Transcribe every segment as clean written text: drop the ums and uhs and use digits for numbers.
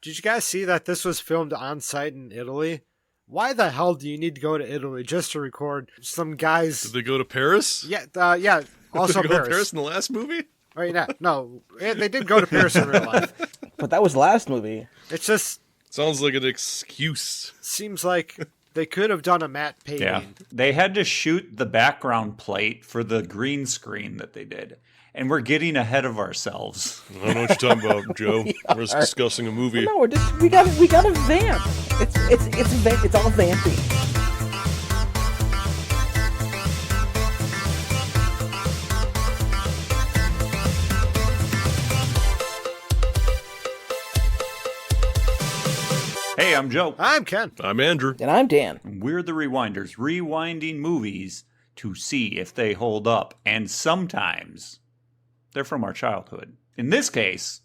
Did you guys see that this was filmed on site in Italy? Why the hell do you need to go to Italy just to record some guys? Did they go to Paris? Yeah, yeah. Also Did they go Paris. to Paris in the last movie? Right now, no, they did go to Paris in real life. But that was last movie. It's just Sounds like an excuse. seems like they could have done a matte painting. Yeah. They had to shoot the background plate for the green screen that they did. And we're getting ahead of ourselves. I don't know what you're talking about, Joe. We're just discussing a movie. No, we got to vamp. It's all vamping. Hey, I'm Joe. I'm Ken. I'm Andrew. And I'm Dan. We're the Rewinders, rewinding movies to see if they hold up. And sometimes they're from our childhood. In this case,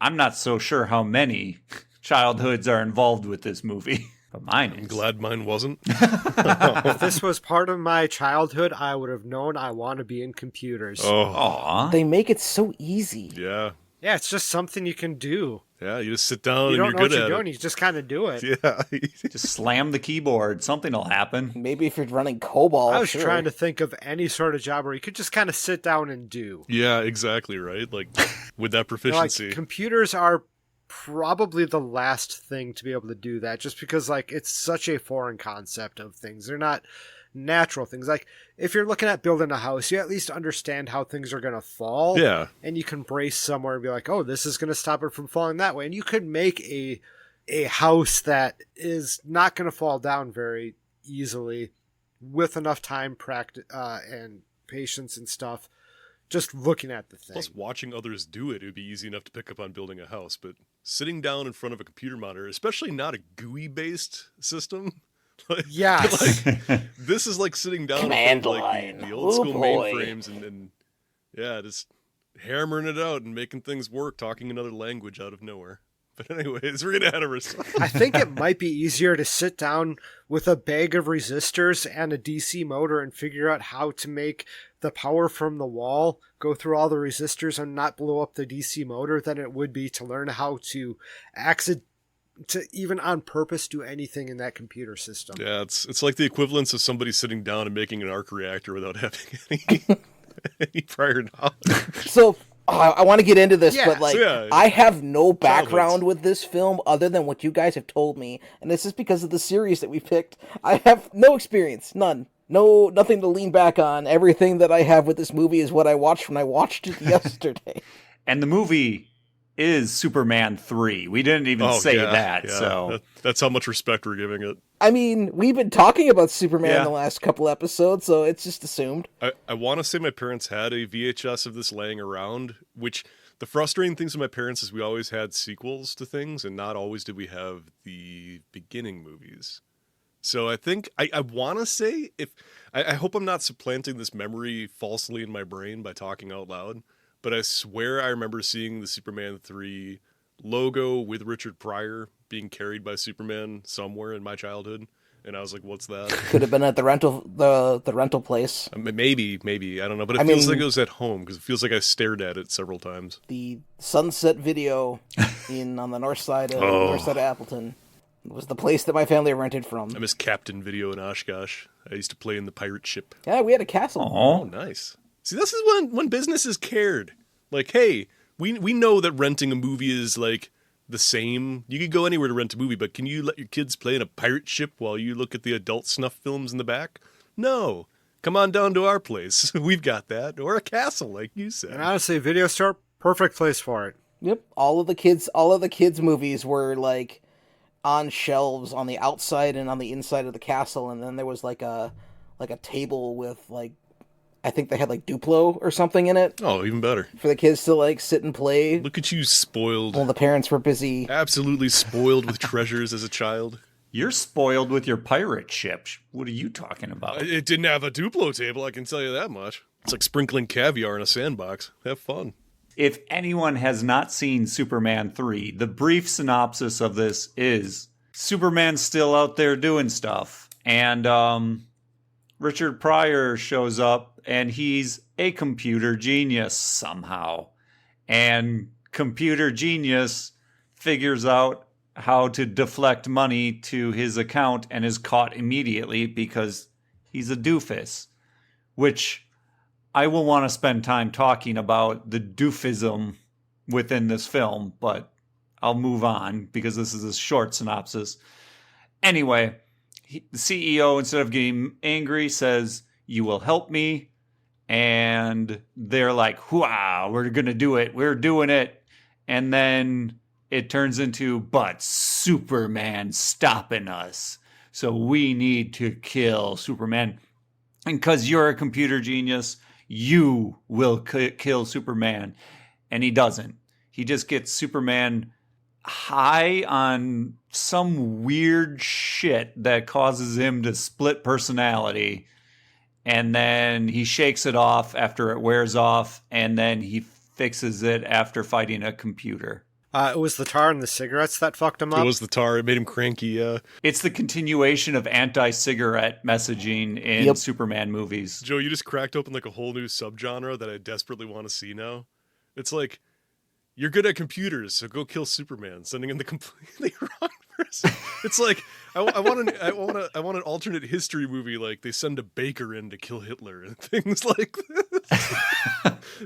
I'm not so sure how many childhoods are involved with this movie. But mine is. I'm glad mine wasn't. If this was part of my childhood, I would have known I want to be in computers. Oh, Aw. They make it so easy. yeah. Yeah, it's just something you can do. Yeah, you just sit down You and don't you're know what good you're at doing, you just kind of do it. it. Yeah. Just slam the keyboard. Something will happen. Maybe if you're running COBOL. I was sure. trying to think of any sort of job where you could just kind of sit down and do. Yeah, exactly, right? Like, with that You know, proficiency. like, computers are probably the last thing to be able to do that, just because like it's such a foreign concept of things. They're not natural things. Like if you're looking at building a house, you at least understand how things are going to fall. Yeah. And you can brace somewhere and be like, oh, this is going to stop it from falling that way. And you could make a house that is not going to fall down very easily with enough time, practice, and patience and stuff. Just looking at the thing. Plus, watching others do it would be easy enough to pick up on building a house. But sitting down in front of a computer monitor, especially not a GUI-based system, like, Yes. like, this is like sitting down Command in front of, line. like, the old school Oh, boy. mainframes and yeah, just hammering it out and making things work, talking another language out of nowhere. But anyways, we're getting ahead of ourselves. I think it might be easier to sit down with a bag of resistors and a DC motor and figure out how to make the power from the wall go through all the resistors and not blow up the DC motor than it would be to learn how to to even on purpose do anything in that computer system. Yeah, it's like the equivalence of somebody sitting down and making an arc reactor without having any prior knowledge. So I want to get into this, Yeah, but like so yeah, I have no background childhoods. with this film other than what you guys have told me, and this is because of the series that we picked. I have no experience, none. No, nothing to lean back on. Everything that I have with this movie is what I watched when I watched it yesterday. And the movie is Superman 3. We didn't even say that, so... That's how much respect we're giving it. I mean, we've been talking about Superman Yeah. in the last couple episodes, so it's just assumed. I want to say my parents had a VHS of this laying around, which the frustrating things with my parents is we always had sequels to things, and not always did we have the beginning movies. So I think, I want to say, I hope I'm not supplanting this memory falsely in my brain by talking out loud, but I swear I remember seeing the Superman 3 logo with Richard Pryor being carried by Superman somewhere in my childhood, and I was like, what's that? Could have been at the rental place. Maybe, I don't know, but it I feels mean- like it was at home, because it feels like I stared at it several times. The Sunset Video on the north side of Appleton was the place that my family rented from. I miss Captain Video in Oshkosh. I used to play in the pirate ship. Yeah, we had a castle. Oh, nice. See, this is when businesses cared. Like, hey, we know that renting a movie is, like, the same. You could go anywhere to rent a movie, but can you let your kids play in a pirate ship while you look at the adult snuff films in the back? No. Come on down to our place. We've got that. Or a castle, like you said. And honestly, video store, perfect place for it. Yep. All of the kids movies were like on shelves on the outside and on the inside of the castle, and then there was like a table with like, I think they had like Duplo or something in it Oh, even better. for the kids to like sit and play Look at you, spoiled. while the parents were busy. Absolutely spoiled with treasures as a child. You're spoiled with your pirate ship. What are you talking about? It didn't have a Duplo table, I can tell you that much. It's like sprinkling caviar in a sandbox. Have fun. If anyone has not seen Superman 3, the brief synopsis of this is Superman's still out there doing stuff, and Richard Pryor shows up, and he's a computer genius somehow. And computer genius figures out how to deflect money to his account and is caught immediately because he's a doofus, which I will want to spend time talking about the doofism within this film, but I'll move on because this is a short synopsis. Anyway, the CEO, instead of getting angry, says, "You will help me." And they're like, "Hooah, we're going to do it. We're doing it." And then it turns into, "But Superman's stopping us. So we need to kill Superman. And because you're a computer genius, you will kill Superman." And he doesn't. He just gets Superman high on some weird shit that causes him to split personality. And then he shakes it off after it wears off. And then he fixes it after fighting a computer. It was the tar and the cigarettes that fucked him up. It was the tar. It made him cranky, yeah. It's the continuation of anti-cigarette messaging in Superman movies. Joe, you just cracked open like a whole new subgenre that I desperately want to see now. It's like, you're good at computers, so go kill Superman, sending in the completely wrong person. It's like, I want an alternate history movie, like they send a baker in to kill Hitler and things like this.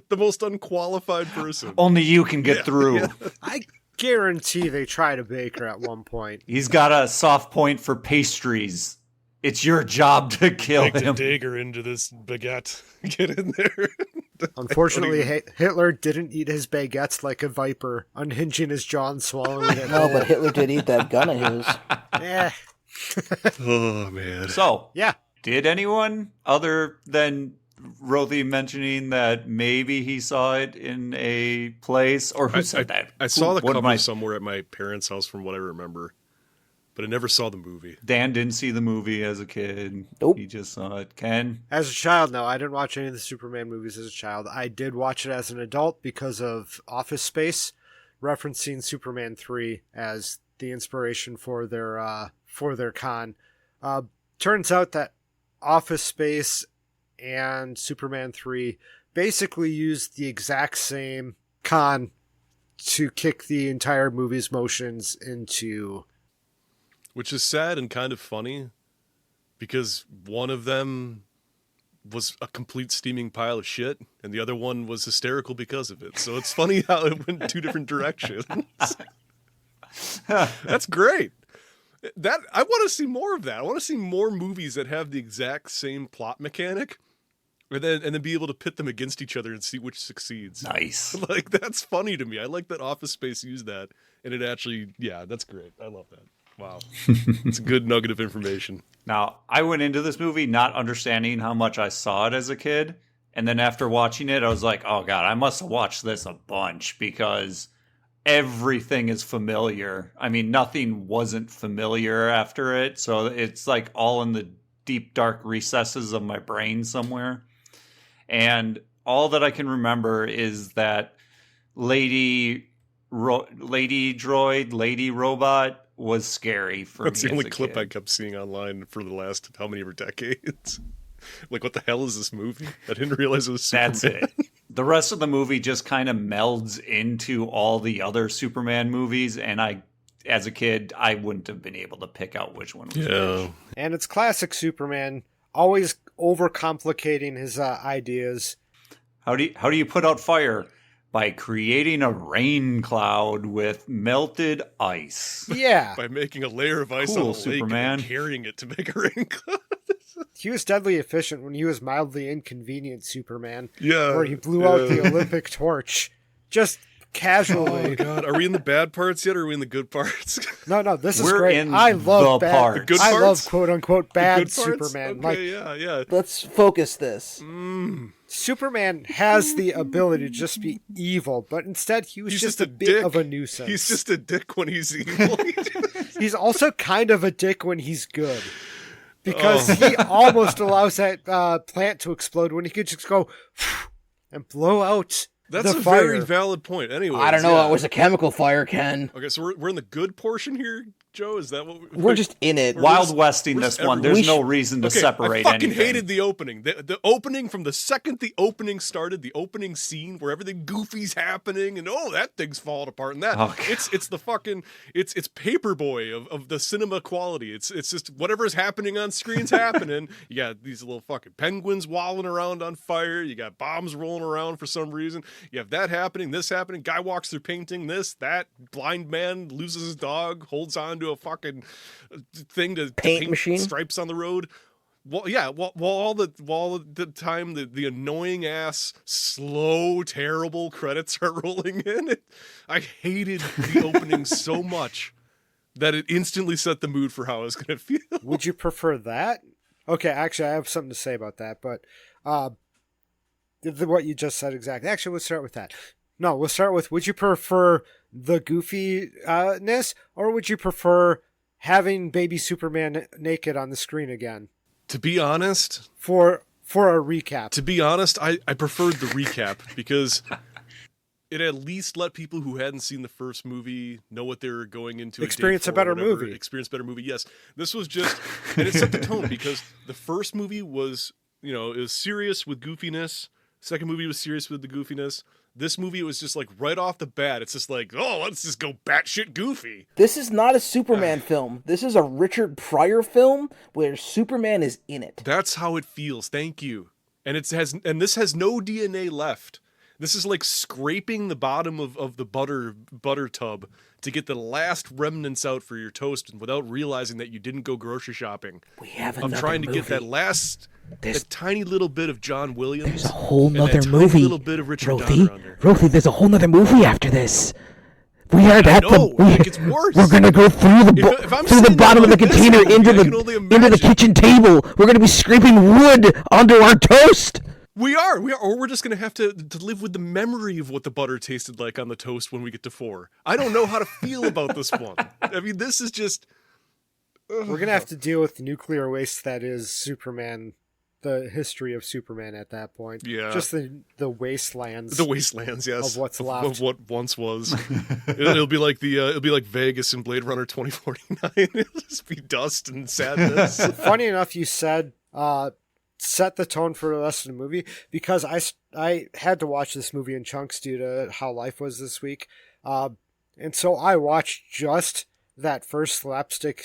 The most unqualified person. Only you can get through. Yeah. I guarantee they tried a baker at one point. He's got a soft point for pastries. It's your job to kill Make him. the dagger into this baguette. Get in there. Unfortunately, Hitler didn't eat his baguettes like a viper, unhinging his jaw and swallowing it. No, but Hitler did eat that gun of his. Eh. Oh, man. So, Yeah. did anyone other than Rothy mentioning that maybe he saw it in a place, or who said that? I saw the cover somewhere at my parents' house from what I remember, but I never saw the movie. Dan didn't see the movie as a kid. Nope. He just saw it. Ken? As a child, no, I didn't watch any of the Superman movies as a child. I did watch it as an adult because of Office Space, referencing Superman 3 as the inspiration for their con. Turns out that Office Space and Superman 3 basically used the exact same con to kick the entire movie's motions into... Which is sad and kind of funny, because one of them was a complete steaming pile of shit, and the other one was hysterical because of it. So it's funny how it went two different directions. That's great. I want to see more of that. I want to see more movies that have the exact same plot mechanic, and then be able to pit them against each other and see which succeeds. Nice. Like, that's funny to me. I like that Office Space used that, and it actually, yeah, that's great. I love that. Wow. It's a good nugget of information. Now, I went into this movie not understanding how much I saw it as a kid. And then after watching it, I was like, oh, God, I must have watched this a bunch because everything is familiar. I mean, nothing wasn't familiar after it. So it's like all in the deep, dark recesses of my brain somewhere. And all that I can remember is that lady robot was scary for me. That's the only clip kid. I kept seeing online for the last how many decades. Like, what the hell is this movie? I didn't realize it was Superman. That's it. The rest of the movie just kind of melds into all the other Superman movies, and as a kid, I wouldn't have been able to pick out which one was which. And it's classic Superman, always overcomplicating his ideas. How do you put out fire? By creating a rain cloud with melted ice. Yeah. By making a layer of ice on a lake Superman. and carrying it to make a rain cloud. He was deadly efficient when he was mildly inconvenient Superman. Yeah. Where he blew out the Olympic torch. Just casually. Oh, God. Are we in the bad parts yet, or are we in the good parts? No, this is We're great. in I love the bad. parts. The good I parts? love quote unquote bad The good parts? Superman. Okay, yeah. Let's focus this. Superman has the ability to just be evil, but instead he was He's just just a a bit dick. of a nuisance. He's just a dick when he's evil. He's also kind of a dick when he's good. Because he almost allows that plant to explode when he could just go and blow out That's the a fire. very valid point. Anyway, I don't know. It was a chemical fire, Ken. Okay, so we're in the good portion here, Joe? Is that what We're just in it. Wild Westing this one. There's no reason to Okay, separate I fucking anything. hated the opening. The opening, from the second the opening started, the opening scene where everything goofy's happening and that thing's falling apart and that. Oh, it's the fucking it's Paperboy of the cinema quality. It's just whatever's happening on screen's happening. You got these little fucking penguins walling around on fire. You got bombs rolling around for some reason. You have that happening, this happening. Guy walks through painting, this, that. Blind man loses his dog, holds on to a fucking thing to paint machine stripes on the road. Well, yeah. While all the time the annoying ass, slow, terrible credits are rolling in, I hated the opening so much that it instantly set the mood for how I was going to feel. Would you prefer that? Okay, actually, I have something to say about that, but what you just said exactly. Actually, let's start with that. No, we'll start with, would you prefer the goofiness, or would you prefer having baby Superman naked on the screen again? To be honest, for a recap. To be honest, I preferred the recap because it at least let people who hadn't seen the first movie know what they were going into. Experience a better movie. Experience better movie. Yes, this was just, and it set the tone because the first movie was, it was serious with goofiness. Second movie was serious with the goofiness. This movie was just like right off the bat. It's just like, let's just go batshit goofy. This is not a Superman film. This is a Richard Pryor film where Superman is in it. That's how it feels. Thank you. And this has no DNA left. This is like scraping the bottom of the butter tub to get the last remnants out for your toast, and without realizing that you didn't go grocery shopping. We have I'm trying to get that last, that tiny little bit of John Williams. There's a whole nother and movie. A little bit of Richard Donner on there. Rothy, there's a whole nother movie after this. We are at it gets worse. We're gonna go through the bottom of the container into the kitchen table. We're gonna be scraping wood onto our toast. We are, or we're just going to have to live with the memory of what the butter tasted like on the toast when we get to 4. I don't know how to feel about this one. I mean, this is just... We're going to have to deal with the nuclear waste that is Superman, the history of Superman at that point. Yeah. Just the wastelands. The wastelands, yes. Of what's left. Of what once was. it'll be like it'll be like Vegas in Blade Runner 2049. It'll just be dust and sadness. Funny enough, you said... set the tone for the rest of the movie, because I had to watch this movie in chunks due to how life was this week, and so I watched just that first slapstick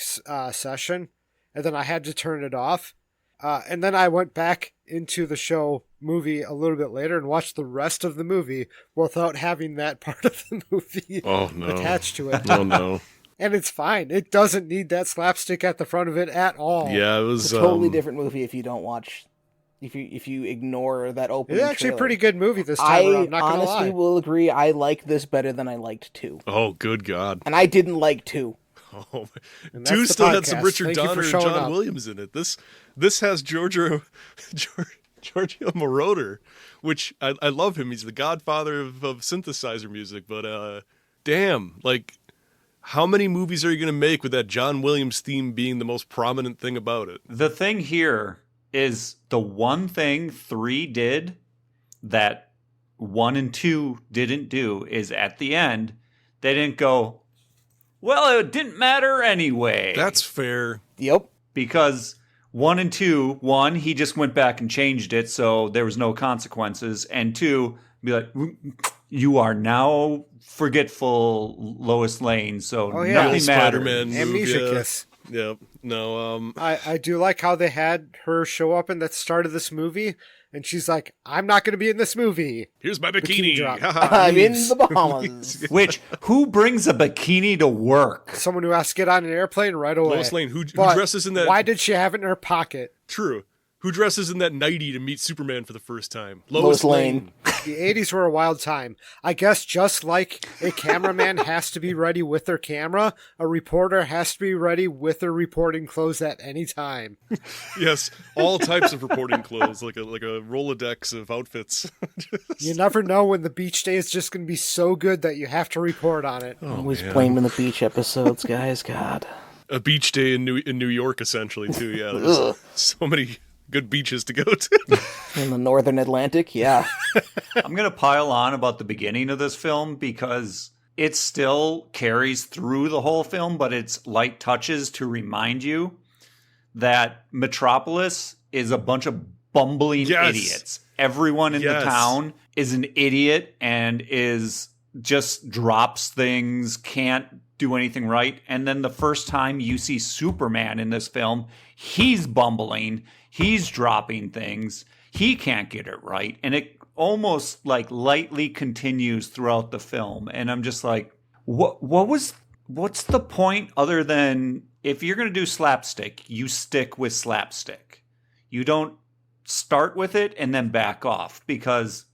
session, and then I had to turn it off, and then I went back into the movie a little bit later and watched the rest of the movie without having that part of the movie attached to it. Oh no. And it's fine. It doesn't need that slapstick at the front of it at all. Yeah, it was a totally different movie if you don't watch, if you ignore that opening. It's actually trailer. a pretty good movie this time around. Not gonna honestly lie. will agree. I like this better than I liked 2. Oh, good God. And I didn't like 2. Oh, 2 still had some Richard Donner and John up. Williams in it. This has Giorgio Moroder, which I love him. He's the godfather of synthesizer music. But damn, like, how many movies are you going to make with that John Williams theme being the most prominent thing about it? The thing here is the one thing 3 did that 1 and 2 didn't do is at the end, they didn't go, well, it didn't matter anyway. That's fair. Yep. Because 1 and 2, 1, he just went back and changed it, so there was no consequences. And 2, be like, you are now forgetful Lois Lane, so nothing matters. Spider-Man Amnesia kiss. Yep. No, I do like how they had her show up in the start of this movie, and she's like, I'm not going to be in this movie. Here's my bikini. drop. I'm in the Bahamas. Which, who brings a bikini to work? Someone who has to get on an airplane right away. Lois Lane, who But dresses in that... Why did she have it in her pocket? True. Who dresses in that nightie to meet Superman for the first time? Lois Lane. The 80s were a wild time. I guess just like a cameraman has to be ready with their camera, a reporter has to be ready with their reporting clothes at any time. Yes, all types of reporting clothes, like a Rolodex of outfits. You never know when the beach day is just going to be so good that you have to report on it. Always blaming the beach episodes, guys. God. A beach day in New York, essentially, too. Yeah, there's so many good beaches to go to. In the northern Atlantic, yeah. I'm going to pile on about the beginning of this film because it still carries through the whole film, but it's light touches to remind you that Metropolis is a bunch of bumbling idiots. Everyone in the town is an idiot and is just drops things, can't do anything right. And then the first time you see Superman in this film, he's bumbling, he's dropping things, he can't get it right. And it almost like lightly continues throughout the film. And I'm just like, what's the point other than if you're going to do slapstick, you stick with slapstick. You don't start with it and then back off, because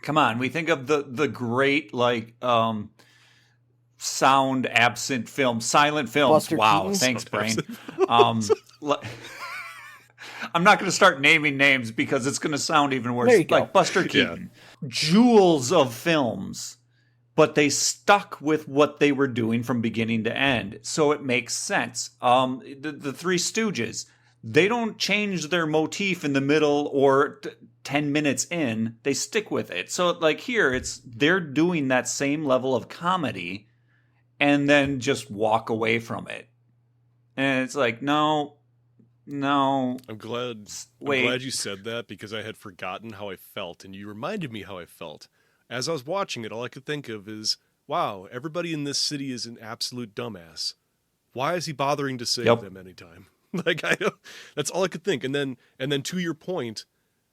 come on, we think of the great like sound absent film, silent films. Buster wow, Keaton? thanks, Brain. I'm not going to start naming names because it's going to sound even worse. There you go. Like Buster Keaton, jewels of films, but they stuck with what they were doing from beginning to end, so it makes sense. The Three Stooges, they don't change their motif in the middle or 10 minutes in. They stick with it. So like here, they're doing that same level of comedy and then just walk away from it. And it's like, no. I'm glad you said that, because I had forgotten how I felt, and you reminded me how I felt. As I was watching it, all I could think of is, wow, everybody in this city is an absolute dumbass. Why is he bothering to save them anytime? Like, that's all I could think. And then to your point,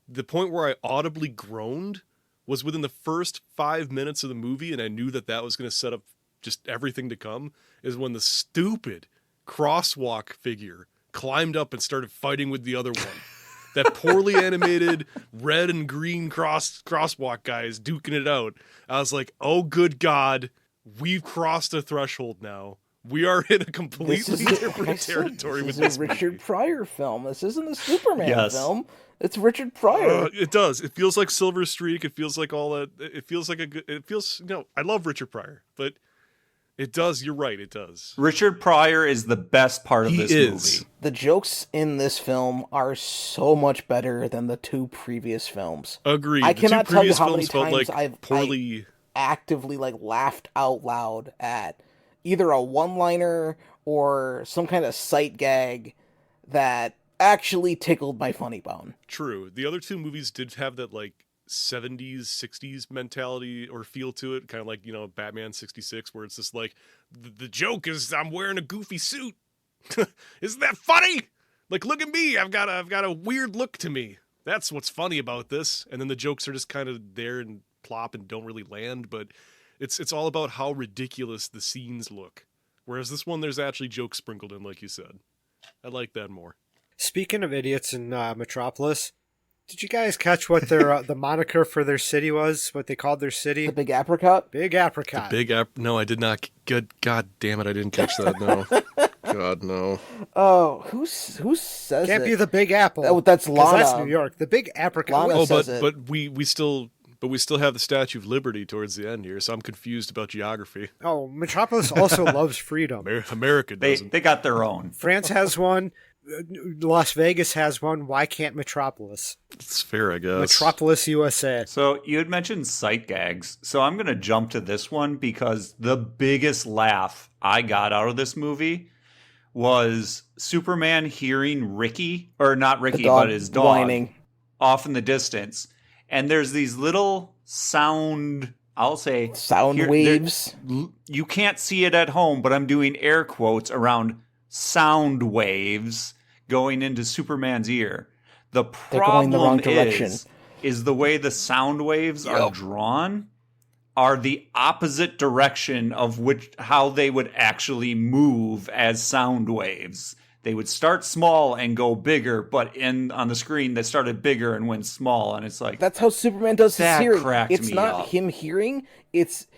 the point where I audibly groaned was within the first 5 minutes of the movie, and I knew that was going to set up just everything to come, is when the stupid crosswalk figure climbed up and started fighting with the other one. That poorly animated red and green crosswalk guy is duking it out. I was like, oh, good God, we've crossed a threshold now. We are in a completely different territory with this. This is a Richard Pryor film. This isn't a Superman film. It's Richard Pryor. It does. It feels like Silver Streak. It feels like all that. It feels like I love Richard Pryor, but it does. You're right. It does. Richard Pryor is the best part of this movie. The jokes in this film are so much better than the two previous films. Agreed. I cannot tell you how many times like I actively laughed out loud at either a one-liner or some kind of sight gag that actually tickled my funny bone. True. The other two movies did have that 70s, 60s mentality or feel to it, kind of like, Batman 66, where it's just like, the joke is I'm wearing a goofy suit. Isn't that funny? Like, look at me. I've got a weird look to me. That's what's funny about this. And then the jokes are just kind of there and plop and don't really land, but it's all about how ridiculous the scenes look. Whereas this one, there's actually jokes sprinkled in, like you said. I like that more. Speaking of idiots in Metropolis, did you guys catch what their the moniker for their city was? What they called their city? The Big Apricot? Big Apricot. No, I did not. God damn it, I didn't catch that, no. God, no. Oh, who says Can't it? be the Big Apple. Oh, that's Lana. That's New York. The Big Apricot. Lana says it. But we still have the Statue of Liberty towards the end here, so I'm confused about geography. Oh, Metropolis also loves freedom. America doesn't. They got their own. France has one. Las Vegas has one. Why can't Metropolis? It's fair, I guess. Metropolis, USA. So you had mentioned sight gags. So I'm going to jump to this one because the biggest laugh I got out of this movie was Superman hearing Ricky, or not Ricky, but his dog, whining off in the distance. And there's these little sound waves. You can't see it at home, but I'm doing air quotes around sound waves going into Superman's ear. The problem the wrong direction. is the way the sound waves are drawn are the opposite direction of how they would actually move as sound waves. They would start small and go bigger, but on the screen they started bigger and went small, and it's like that's how Superman does his hearing. It's not him hearing; he's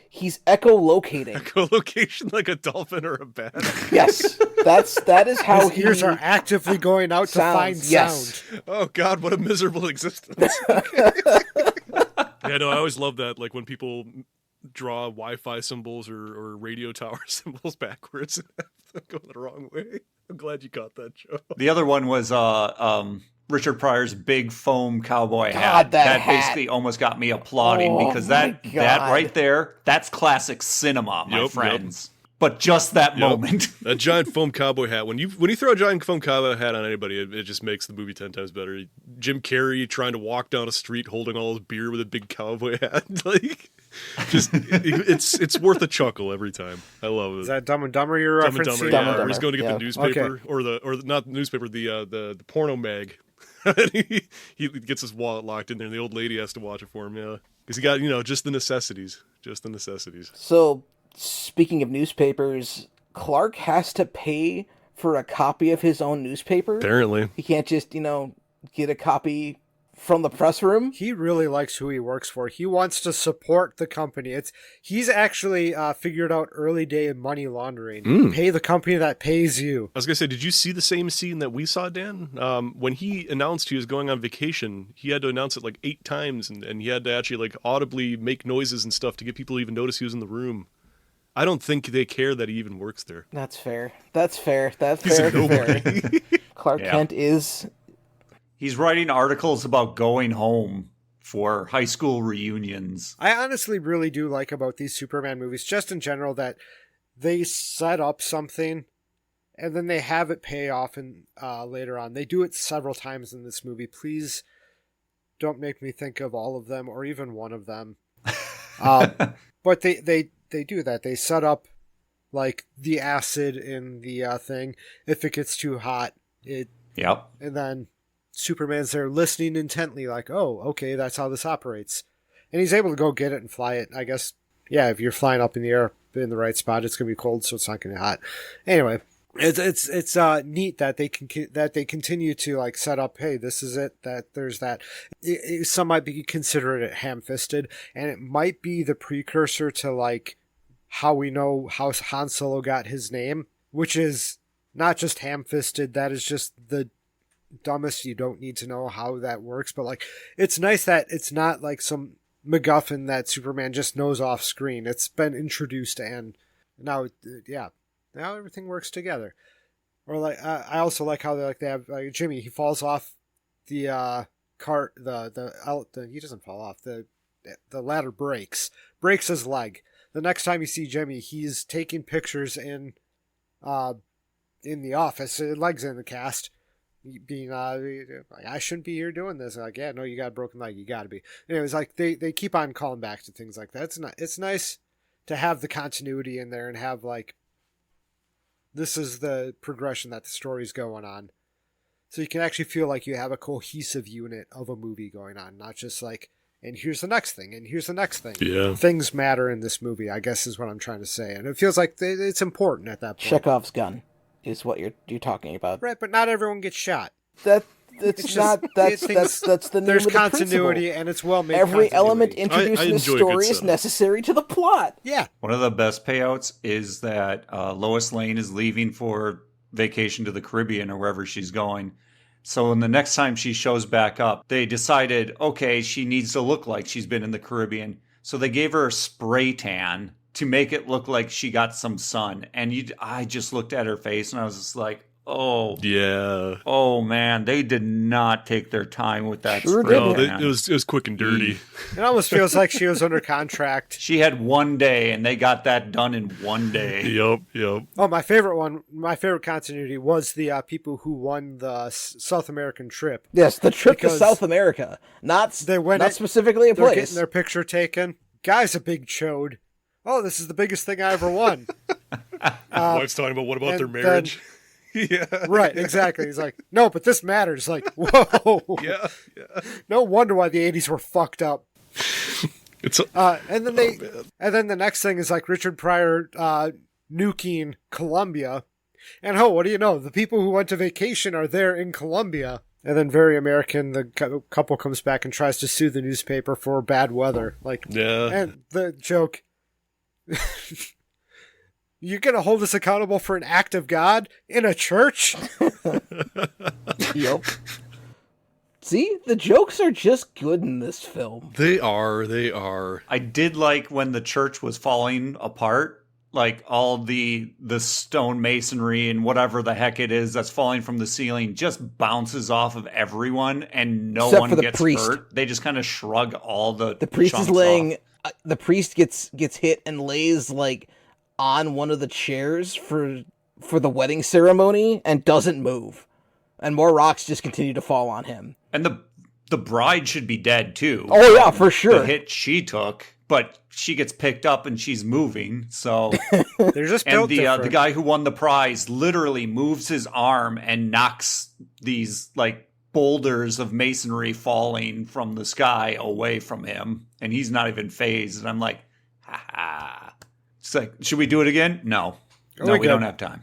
echolocating. Echolocation, like a dolphin or a bat. Yes, that is how his ears are actively going out to find sound. Oh God, what a miserable existence. Yeah, no, I always love that. Like when people draw Wi-Fi symbols or radio tower symbols backwards, going the wrong way. I'm glad you caught that, Joe. The other one was Richard Pryor's big foam cowboy God, hat. that hat. Basically almost got me applauding because my that God. right there, that's classic cinema, my Yep, friends. But just that moment. That giant foam cowboy hat. When you throw a giant foam cowboy hat on anybody, it just makes the movie 10 times better. Jim Carrey trying to walk down a street holding all his beer with a big cowboy hat. Like, it's worth a chuckle every time. I love it. Is that Dumb and Dumber you're Dumb and referencing? Dumber, Dumb and Where he's Dumber, going to get yeah. the newspaper Okay. or not the newspaper, the porno mag. And he gets his wallet locked in there, and the old lady has to watch it for him. Yeah, because he got just the necessities, So, speaking of newspapers, Clark has to pay for a copy of his own newspaper. Apparently, He can't just, get a copy from the press room. He really likes who he works for. He wants to support the company. He's actually figured out early day money laundering. Pay the company that pays you. I was gonna say, did you see the same scene that we saw, Dan? When he announced he was going on vacation, he had to announce it like 8 times, and he had to actually like audibly make noises and stuff to get people to even notice he was in the room. I don't think they care that he even works there. That's fair. That's fair. He's a nobody. Clark Yeah. Kent is... He's writing articles about going home for high school reunions. I honestly really do like about these Superman movies, just in general, that they set up something and then they have it pay off in, later on. They do it several times in this movie. Please don't make me think of all of them or even one of them. But they do that. They set up like the acid in the thing. If it gets too hot, Yep. and then Superman's there listening intently, like, oh, okay, that's how this operates. And he's able to go get it and fly it. I guess, yeah, if you're flying up in the air in the right spot, it's going to be cold, so it's not going to be hot. Anyway, it's neat that they continue to like set up, hey, this is it, that there's that. Some might be consider it ham-fisted, and it might be the precursor to like how we know how Han Solo got his name, which is not just ham-fisted, that is just the dumbest. You don't need to know how that works, but like it's nice that it's not like some MacGuffin that Superman just knows off screen. It's been introduced, and now now everything works together. Or like I also like how they have Jimmy, he falls off the cart, he doesn't fall off, the ladder breaks his leg. The next time you see Jimmy, he's taking pictures in the office, his leg's in the cast, being I shouldn't be here doing this. Like, yeah, no, you got a broken leg, you got to be. Anyways, like they keep on calling back to things like that. It's nice to have the continuity in there and have like this is the progression that the story's going on, so you can actually feel like you have a cohesive unit of a movie going on, not just like, and here's the next thing, and here's the next thing. Yeah, things matter in this movie, I guess is what I'm trying to say, and it feels like it's important at that point. Chekhov's gun is what you're talking about. Right, but not everyone gets shot. That's the name There's of the continuity, principle. and it's well made. Every element continuity. introduced I in the enjoy a good story is setup. necessary to the plot. Yeah, One of the best payouts is that Lois Lane is leaving for vacation to the Caribbean or wherever she's going. So when the next time she shows back up, they decided, okay, she needs to look like she's been in the Caribbean. So they gave her a spray tan to make it look like she got some sun. And I just looked at her face and I was just like, yeah. oh man, they did not take their time with that Sure spray No, tan. it was quick and dirty. it almost feels like she was under contract. She had one day and they got that done in one day. Yep. Oh, my favorite continuity was the people who won the South American trip. Yes, the trip to Because South America, not specifically a They're place. getting their picture taken. Guy's a big chode. Oh, this is the biggest thing I ever won. Wife's talking about what about their and marriage? Yeah. Right, exactly. He's like, no, but this matters. Like, whoa. Yeah. No wonder why the 80s were fucked up. It's And then the next thing is like Richard Pryor nuking Colombia. And what do you know? The people who went to vacation are there in Colombia. And then very American, the couple comes back and tries to sue the newspaper for bad weather. Like, yeah. and the joke, you're going to hold us accountable for an act of God in a church? Yep. See, the jokes are just good in this film. They are. I did like when the church was falling apart like all the stone masonry and whatever the heck it is that's falling from the ceiling just bounces off of everyone and no Except one for the gets priest. hurt. They just kind of shrug all the priest is chunks laying. off. The priest gets hit and lays like on one of the chairs for the wedding ceremony and doesn't move, and more rocks just continue to fall on him. And the bride should be dead too. Oh yeah, for sure. The hit she took, but she gets picked up and she's moving. So They're just and built the different. guy who won the prize literally moves his arm and knocks these like boulders of masonry falling from the sky away from him, and he's not even phased. And I'm like, ha ha. It's like, should we do it again? No, no, we don't have time.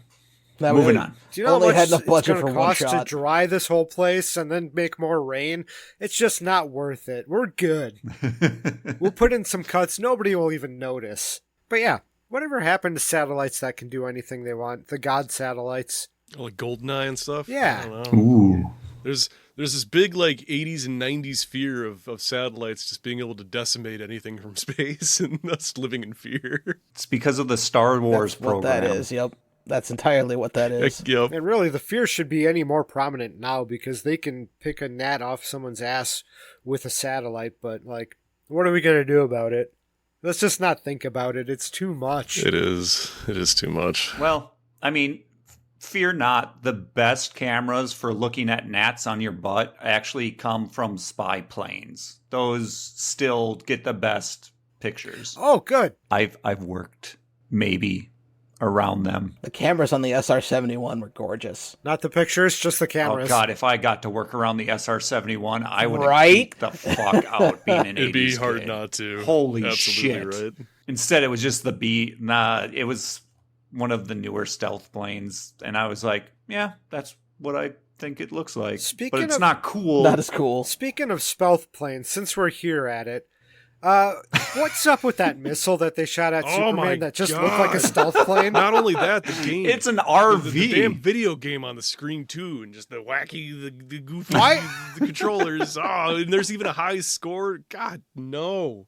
Moving on. Do you know Only how much had enough it's budget going for to one cost to shot. dry this whole place and then make more rain? It's just not worth it. We're good. We'll put in some cuts. Nobody will even notice. But yeah, whatever happened to satellites that can do anything they want? The God satellites. Oh, like GoldenEye and stuff? Yeah. I don't know. Ooh. There's this big like 80s and 90s fear of satellites just being able to decimate anything from space and us living in fear. It's because of the Star Wars That's what program. that is. Yep, that's entirely what that is. Yep. And really, the fear should be any more prominent now because they can pick a gnat off someone's ass with a satellite. But, like, what are we going to do about it? Let's just not think about it. It's too much. It is. It is too much. Well, I mean, fear not, the best cameras for looking at gnats on your butt actually come from spy planes. Those still get the best pictures. Oh, good. I've worked maybe around them. The cameras on the SR-71 were gorgeous. Not the pictures, just the cameras. Oh God, if I got to work around the SR-71, I would Right? geek the fuck out being an 80s It'd be hard kid. not to. Holy Absolutely shit. right. Instead, it was just the B. Nah, it was one of the newer stealth planes, and I was like, yeah, that's what I think it looks like. Speaking but it's of- not cool. That is cool. Speaking of stealth planes, since we're here at it, what's up with that missile that they shot at Oh my Superman that just looked like a God. stealth plane? Not only that, the game. It's an RV. The damn video game on the screen too, and just the wacky, the goofy, Why? the controllers. Oh, and there's even a high score. God, no.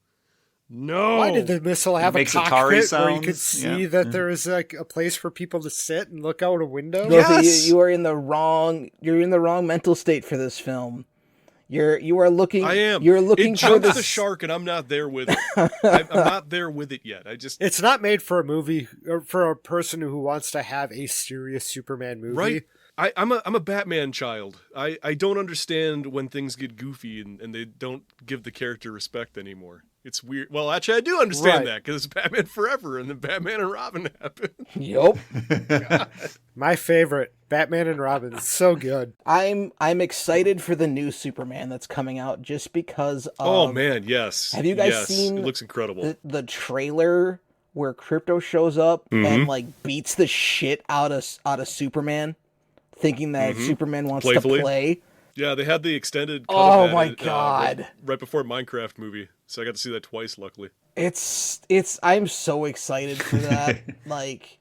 Why did the missile have a makes cockpit Atari where you could sounds. see Yeah. that there is like a place for people to sit and look out a window? Dorothy, Yes! you are in the wrong. You're in the wrong mental state for this film. You are looking. I am. You're looking it for jumps this. the shark, and I'm not there with it. I'm not there with it yet. I just It's not made for a movie or for a person who wants to have a serious Superman movie. right. I'm a Batman child. I don't understand when things get goofy and they don't give the character respect anymore. It's weird. Well, actually, I do understand Right. that because it's Batman Forever, and then Batman and Robin happened. Yup. My favorite, Batman and Robin. It's so good. I'm excited for the new Superman that's coming out just because. Oh man, yes. Have you guys Yes. seen It looks incredible. the trailer where Crypto shows up and like beats the shit out of Superman, thinking that Superman wants Playfully. to play? Yeah, they had the extended. Cut Oh of that, my God. right before Minecraft movie, so I got to see that twice. Luckily. It's. I'm so excited for that. Like.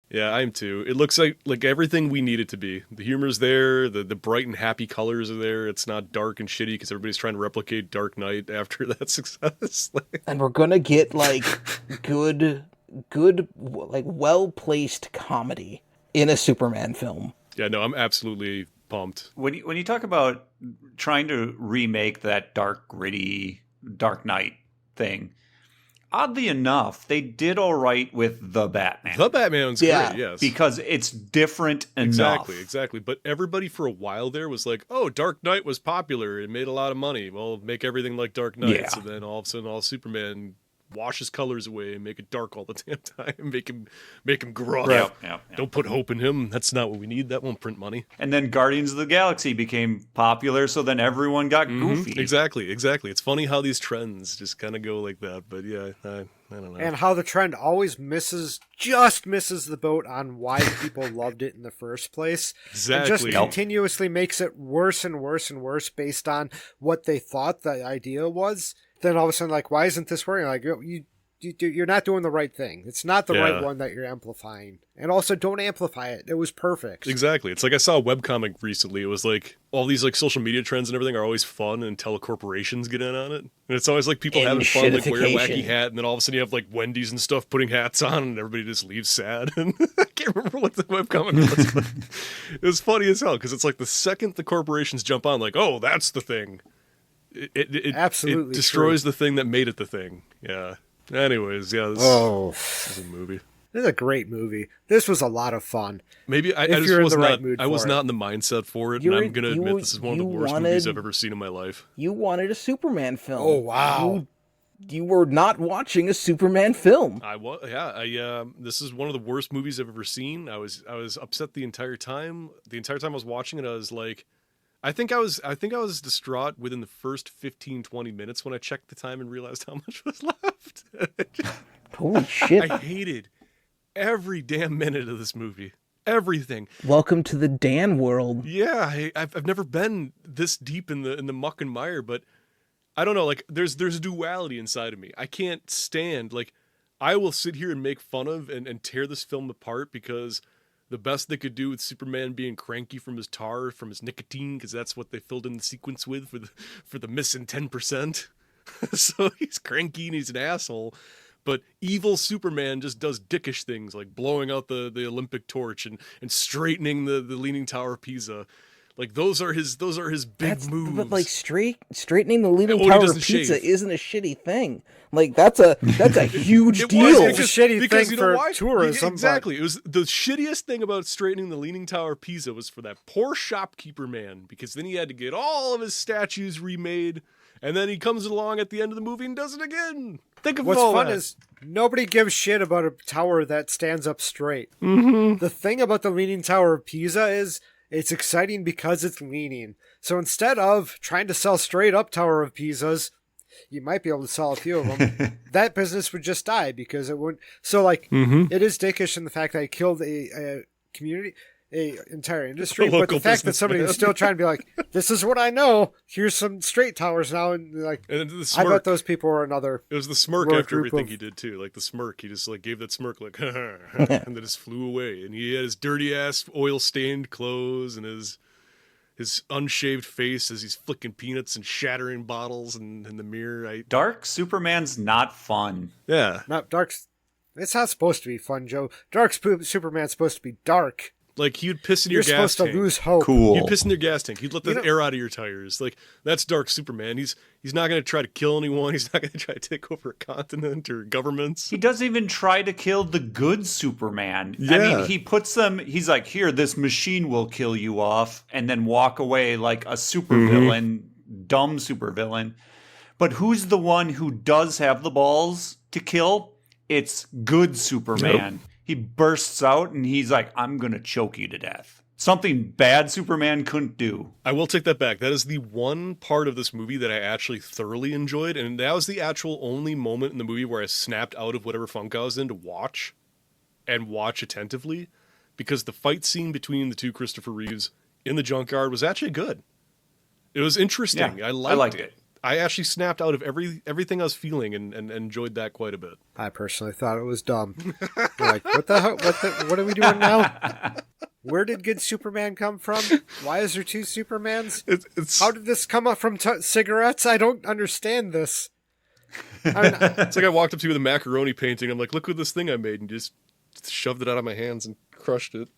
Yeah, I am too. It looks like everything we need it to be. The humor's there. The bright and happy colors are there. It's not dark and shitty because everybody's trying to replicate Dark Knight after that success. And we're gonna get like good, like well placed comedy in a Superman film. Yeah, no, I'm absolutely pumped. When you talk about trying to remake that dark, gritty Dark Knight thing, oddly enough, they did all right with the Batman. The Batman's Yeah, great, yes. Because it's different enough. Exactly. But everybody for a while there was like, oh, Dark Knight was popular. It made a lot of money. Well, make everything like Dark Knight. Yeah. So then all of a sudden, all Superman washes colors away and make it dark all the damn time. Make him gruff. Yep. Don't put hope in him. That's not what we need. That won't print money. And then Guardians of the Galaxy became popular, so then everyone got goofy. Exactly. It's funny how these trends just kind of go like that. But yeah, I don't know. And how the trend always misses the boat on why people loved it in the first place. Exactly. And just Yep. continuously makes it worse and worse and worse based on what they thought the idea was. Then all of a sudden, like, why isn't this working? Like, you you're not doing the right thing. It's not the right Yeah. one that you're amplifying. And also, don't amplify it. It was perfect. Exactly. It's like I saw a webcomic recently. It was like all these like social media trends and everything are always fun until corporations get in on it. And it's always like people having fun, like wearing a wacky hat, and then all of a sudden you have like Wendy's and stuff putting hats on, and everybody just leaves sad. And I can't remember what the webcomic was, but it was funny as hell because it's like the second the corporations jump on, like, oh, that's the thing. It Absolutely it destroys true. the thing that made it the thing. Yeah. Anyways, yeah. This is a movie. This is a great movie. This was a lot of fun. Maybe I If just you're in was the right not. mood I was for not it. in the mindset for it, You and were- I'm gonna you admit were- this is one of the you worst wanted- movies I've ever seen in my life. You wanted a Superman film. Oh, wow. You were not watching a Superman film. I was, yeah. This is one of the worst movies I've ever seen. I was upset the entire time. The entire time I was watching it, I was like, I think I was distraught within the first 15, 20 minutes when I checked the time and realized how much was left. Holy shit. I hated every damn minute of this movie. Everything. Welcome to the Dan world. Yeah, I've never been this deep in the muck and mire, but I don't know. Like, there's a duality inside of me. I can't stand, like, I will sit here and make fun of and tear this film apart because the best they could do with Superman being cranky from his tar, from his nicotine, because that's what they filled in the sequence with for the missing 10%. So he's cranky and he's an asshole. But evil Superman just does dickish things like blowing out the Olympic torch and straightening the Leaning Tower of Pisa. Like those are his big moves. But like straightening the Leaning Oh, he Tower of doesn't Pizza shave. isn't a shitty thing. Like that's a huge It deal. was It's a shitty because thing you know for why? tourism, but- Exactly. It was the shittiest thing about straightening the Leaning Tower of Pisa was for that poor shopkeeper man, because then he had to get all of his statues remade, and then he comes along at the end of the movie and does it again. Think of What's all fun that. is nobody gives shit about a tower that stands up straight. Mm-hmm. The thing about the Leaning Tower of Pisa is it's exciting because it's leaning. So instead of trying to sell straight up Tower of Pisas, you might be able to sell a few of them. That business would just die because it wouldn't. So like, it is dickish in the fact that it killed a community, a entire industry. A But local the fact that somebody was businessman. still trying to be like, this is what I know. Here's some straight towers now, and like, And then the I bet smirk. those people were another. It was the smirk We're a after group everything of- he did too. Like the smirk, he just like gave that smirk like, and then just flew away. And he had his dirty ass oil stained clothes and his unshaved face as he's flicking peanuts and shattering bottles in the mirror. Dark Superman's not fun. Yeah, Not Dark's. It's not supposed to be fun, Joe. Superman's supposed to be dark. like he would piss in You're your gas supposed to tank. lose hope. Cool. He'd piss in your gas tank. He'd let the You know- air out of your tires. Like that's Dark Superman. He's not going to try to kill anyone. He's not going to try to take over a continent or governments. He doesn't even try to kill the good Superman. I Yeah. mean, he puts them, he's like, here, this machine will kill you off, and then walk away like a supervillain, dumb supervillain. But who's the one who does have the balls to kill? It's good Superman. He bursts out and he's like, I'm going to choke you to death. Something bad Superman couldn't do. I will take that back. That is the one part of this movie that I actually thoroughly enjoyed, and that was the actual only moment in the movie where I snapped out of whatever funk I was in to watch, and watch attentively, because the fight scene between the two Christopher Reeves in the junkyard was actually good. It was interesting. Yeah, I I liked it. I actually snapped out of everything I was feeling and enjoyed that quite a bit. I personally thought it was dumb. Like, what the hell? What are we doing now? Where did good Superman come from? Why is there two Supermans? It's How did this come up from cigarettes? I don't understand this. I mean, it's like I walked up to you with a macaroni painting. I'm like, look at this thing I made, and just shoved it out of my hands and crushed it.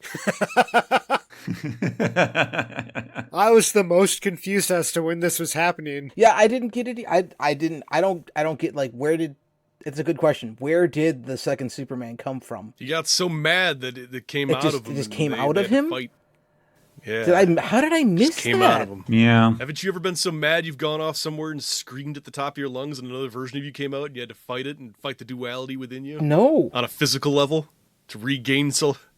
I was the most confused as to when this was happening. Yeah, I didn't get it. I don't get like where did. It's a good question. Where did the second Superman come from? He got so mad that it came It out just- of him. it just and came they- out they of had to him? fight. Yeah. How did I miss Just came that? out of him. Yeah. Haven't you ever been so mad you've gone off somewhere and screamed at the top of your lungs and another version of you came out and you had to fight it and fight the duality within you? No. On a physical level? To regain yourself?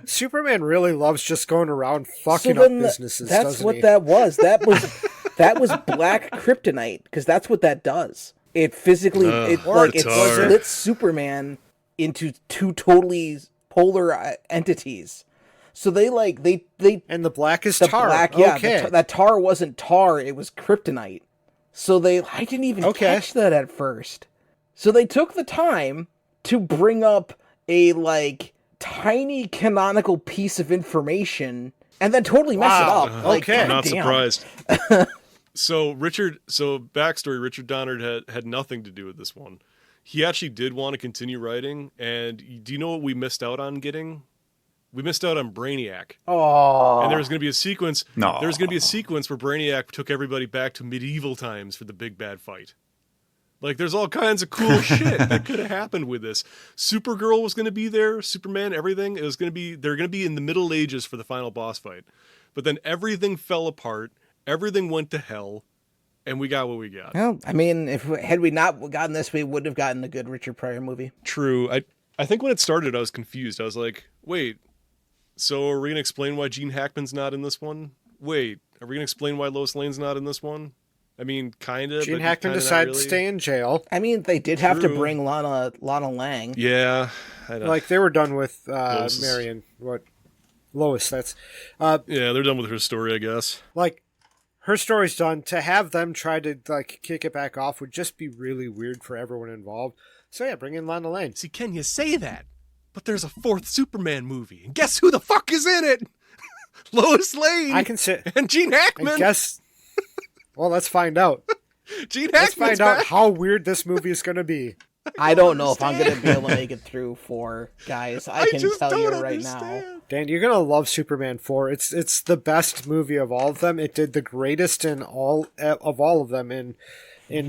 Superman really loves just going around fucking So up then businesses, that's doesn't what he? that was. That was black kryptonite, because that's what that does. It physically it tar. splits Superman into two totally polar entities. So they And the black is the tar. black, yeah, Okay. that tar wasn't tar, it was kryptonite. So I didn't even Okay. catch that at first. So they took the time to bring up a, like, tiny canonical piece of information and then totally mess it up. Like, okay. I'm not goddamn. surprised. So backstory, Richard Donner had nothing to do with this one. He actually did want to continue writing, and do you know what we missed out on getting? We missed out on Brainiac. Oh. And there was going to be a sequence. No. There was going to be a sequence where Brainiac took everybody back to medieval times for the big bad fight. Like, there's all kinds of cool shit that could have happened with this. Supergirl was going to be there, Superman, everything. It was going to be, they're going to be in the Middle Ages for the final boss fight. But then everything fell apart, everything went to hell, and we got what we got. Well, I mean, had we not gotten this, we wouldn't have gotten a good Richard Pryor movie. True. I think when it started, I was confused. I was like, wait, so are we going to explain why Gene Hackman's not in this one? Wait, are we going to explain why Lois Lane's not in this one? I mean, kind of. Gene Hackman decided to stay in jail. I mean, they did have to bring Lana Lang. Yeah. I know. Like, they were done with Lois Marion. Lois, that's... yeah, they're done with her story, I guess. Like, her story's done. To have them try to, like, kick it back off would just be really weird for everyone involved. So, yeah, bring in Lana Lang. See, Ken, you say that, but there's a fourth Superman movie, and guess who the fuck is in it? Lois Lane. I can sit... And Gene Hackman. I guess... Well, let's find out. Gene Hackman's Let's find out how weird this movie is going to be. I don't know if I'm going to be able to make it through 4, guys. I can just tell you don't right understand. now. Dan, you're going to love Superman 4. It's the best movie of all of them. It did the greatest in all of them in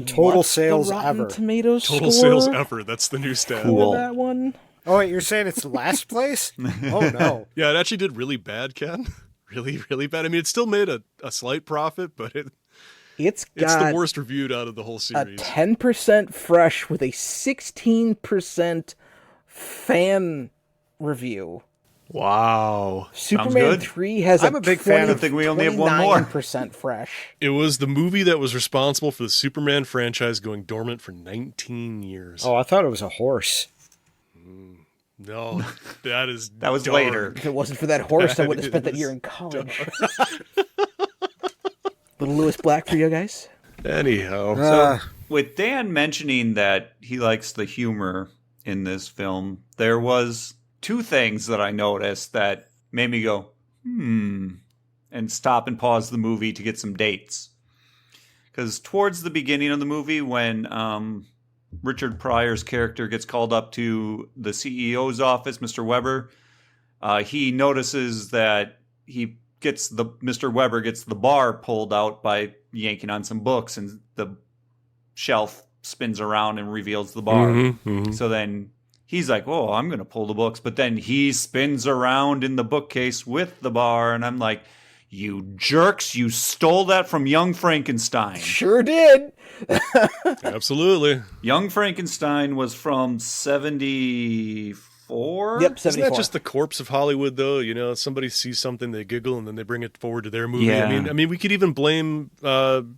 total What's sales the Rotten ever. Tomatoes Total score sales ever. That's the new stat. for that one? Oh, wait, you're saying it's last place? Oh, no. Yeah, it actually did really bad, Ken. Really, really bad. I mean, it still made a slight profit, but It's it's the got worst reviewed out of the whole a series. 10% fresh with a 16% fan review. Wow. Superman good. 3 has I'm a big fan of- I think we only have one more. 29% fresh. It was the movie that was responsible for the Superman franchise going dormant for 19 years. Oh, I thought it was a horse. No, that is That was dark. later. If it wasn't for that horse, I would have spent that year in college. Little Lewis Black for you guys. Anyhow. With Dan mentioning that he likes the humor in this film, there was 2 things that I noticed that made me go, and stop and pause the movie to get some dates. Because towards the beginning of the movie, when Richard Pryor's character gets called up to the CEO's office, Mr. Weber, he notices that Mr. Weber gets the bar pulled out by yanking on some books, and the shelf spins around and reveals the bar. So then he's like, "Oh, I'm going to pull the books," but then he spins around in the bookcase with the bar, and I'm like, "You jerks! You stole that from Young Frankenstein." Sure did. Absolutely. Young Frankenstein was from 74? Yep, Isn't 74. that just the corpse of Hollywood, though? You know, somebody sees something, they giggle, and then they bring it forward to their movie. Yeah. I mean, we could even blame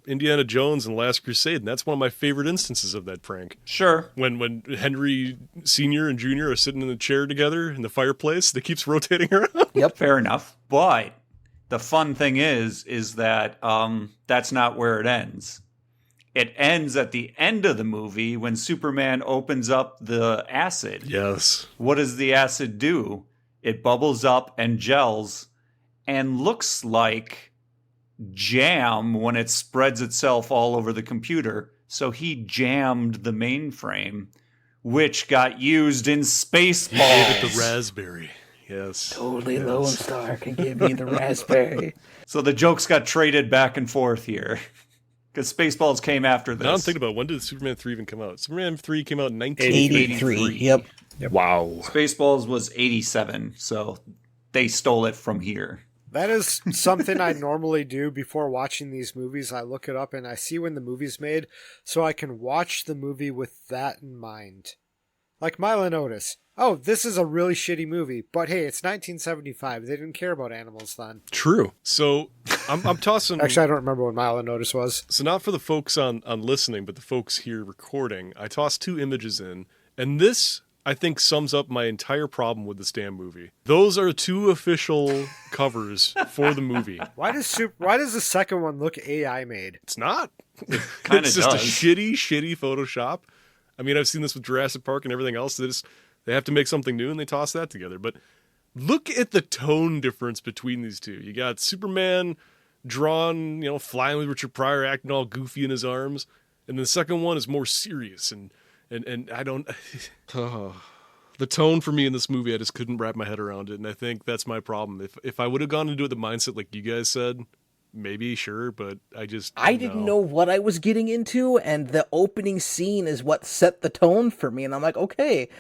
Indiana Jones and Last Crusade, and that's one of my favorite instances of that prank. Sure. When Henry Sr. and Jr. are sitting in the chair together in the fireplace that keeps rotating around. Yep. Fair enough. But the fun thing is that that's not where it ends. It ends at the end of the movie when Superman opens up the acid. Yes. What does the acid do? It bubbles up and gels and looks like jam when it spreads itself all over the computer. So he jammed the mainframe, which got used in Spaceballs. He gave it the raspberry. Yes. Totally Lone Star can give me the raspberry. So the jokes got traded back and forth here. Because Spaceballs came after this. Now I'm thinking about, when did Superman 3 even come out? Superman 3 came out in 1983. 83. Yep. Wow. Spaceballs was 87, so they stole it from here. That is something I normally do before watching these movies. I look it up and I see when the movie's made so I can watch the movie with that in mind. Like Milo and Otis. Oh, this is a really shitty movie, but hey, it's 1975. They didn't care about animals then. True. So I'm tossing. Actually, I don't remember when Milo and Otis was. So not for the folks on listening, but the folks here recording, I tossed 2 images in, and this, I think, sums up my entire problem with the Stan movie. Those are 2 official covers for the movie. Why does the second one look AI made? It's not. Kinda It's just does. a shitty Photoshop. I mean, I've seen this with Jurassic Park and everything else. They have to make something new and they toss that together. But look at the tone difference between these two. You got Superman drawn, flying with Richard Pryor, acting all goofy in his arms. And the second one is more serious. And I don't... the tone for me in this movie, I just couldn't wrap my head around it. And I think that's my problem. If I would have gone into it the mindset like you guys said, maybe, sure, but I didn't know what I was getting into, and the opening scene is what set the tone for me. And I'm like, okay,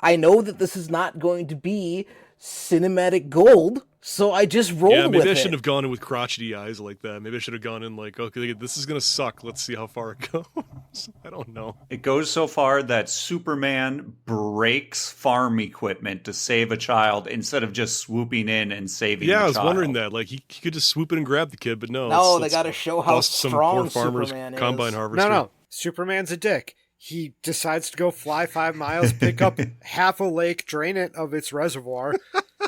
I know that this is not going to be cinematic gold, so I just rolled with it. Yeah, maybe I shouldn't have gone in with crotchety eyes like that. Maybe I should have gone in like, okay, this is going to suck. Let's see how far it goes. I don't know. It goes so far that Superman breaks farm equipment to save a child instead of just swooping in and saving the child. Yeah, I was wondering that. Like, he could just swoop in and grab the kid, but no. No, they got to show how strong Superman is. Combine harvester. No. Superman's a dick. He decides to go fly 5 miles, pick up half a lake, drain it of its reservoir,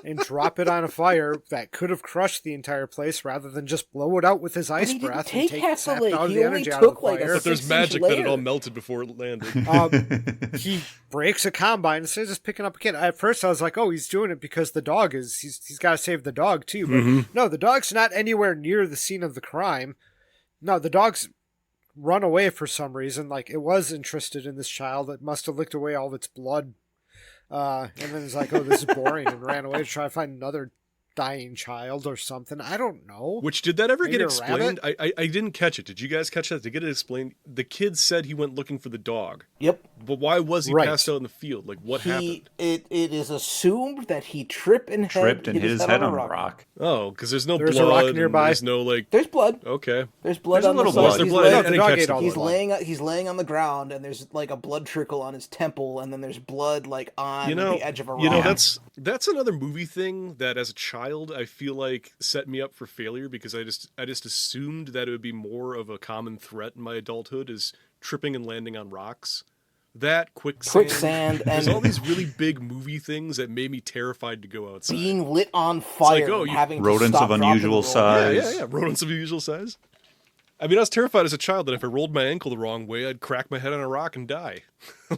and drop it on a fire that could have crushed the entire place rather than just blow it out with his ice breath and sap all the energy out of the fire. But there's magic that it all melted before it landed. He breaks a combine instead of just picking up a kid. At first I was like, oh, he's doing it because the dog he's got to save the dog too. But no, the dog's not anywhere near the scene of the crime. No, the dog's run away for some reason. Like, it was interested in this child. It must have licked away all of its blood. And then it's like, oh, this is boring, and ran away to try to find another dying child or something. I don't know. Which, did that ever get explained? I didn't catch it. Did you guys catch that? Did it get it explained? The kid said he went looking for the dog. Yep. But why was he passed out in the field? Like, what happened? It is assumed that he tripped and hit his head on a rock. Oh, because there's no blood. There's a rock nearby. There's no, like... There's blood. Okay. There's blood on the side. He's laying on the ground, and there's, like, a blood trickle on his temple, and then there's blood, like, on the edge of a rock. That's another movie thing that, as a child, I feel like set me up for failure, because I just assumed that it would be more of a common threat in my adulthood, is tripping and landing on rocks. That quicksand, and there's all these really big movie things that made me terrified to go outside. Being lit on fire, and having rodents to stop, of unusual size. Yeah, rodents of unusual size. I mean, I was terrified as a child that if I rolled my ankle the wrong way, I'd crack my head on a rock and die.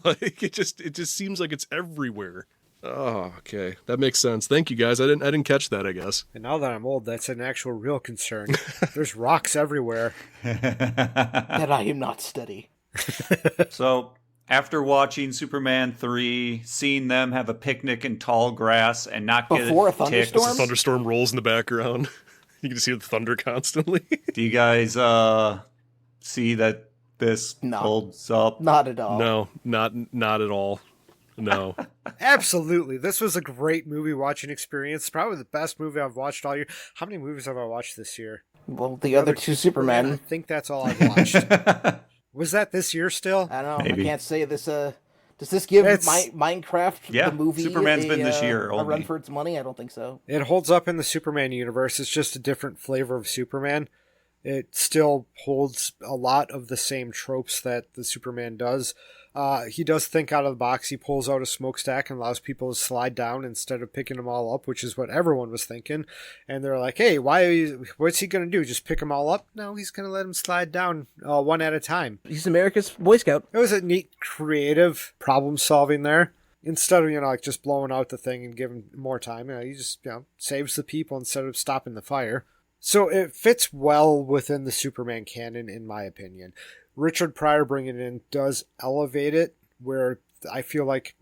Like, it just seems like it's everywhere. Oh, okay, that makes sense. Thank you, guys. I didn't catch that, I guess. And now that I'm old, that's an actual real concern. There's rocks everywhere. That I am not steady. So, after watching Superman 3, seeing them have a picnic in tall grass and not get before a thunderstorm, a thunderstorm rolls in the background. You can see the thunder constantly. Do you guys see that this holds up? Not at all. No, not at all. No. Absolutely. This was a great movie watching experience. Probably the best movie I've watched all year. How many movies have I watched this year? Well, the other two Superman. I think that's all I've watched. Was that this year still? I don't know. Maybe. I can't say this. Does this give Minecraft the movie Superman's been this year a run for its money? I don't think so. It holds up in the Superman universe. It's just a different flavor of Superman. It still holds a lot of the same tropes that the Superman does. He does think out of the box. He pulls out a smokestack and allows people to slide down instead of picking them all up, which is what everyone was thinking. And they're like, hey, what's he going to do? Just pick them all up? No, he's going to let them slide down one at a time. He's America's Boy Scout. It was a neat, creative problem solving there. Instead of, like just blowing out the thing and giving more time, he just, saves the people instead of stopping the fire. So it fits well within the Superman canon, in my opinion. Richard Pryor bringing it in does elevate it, where I feel like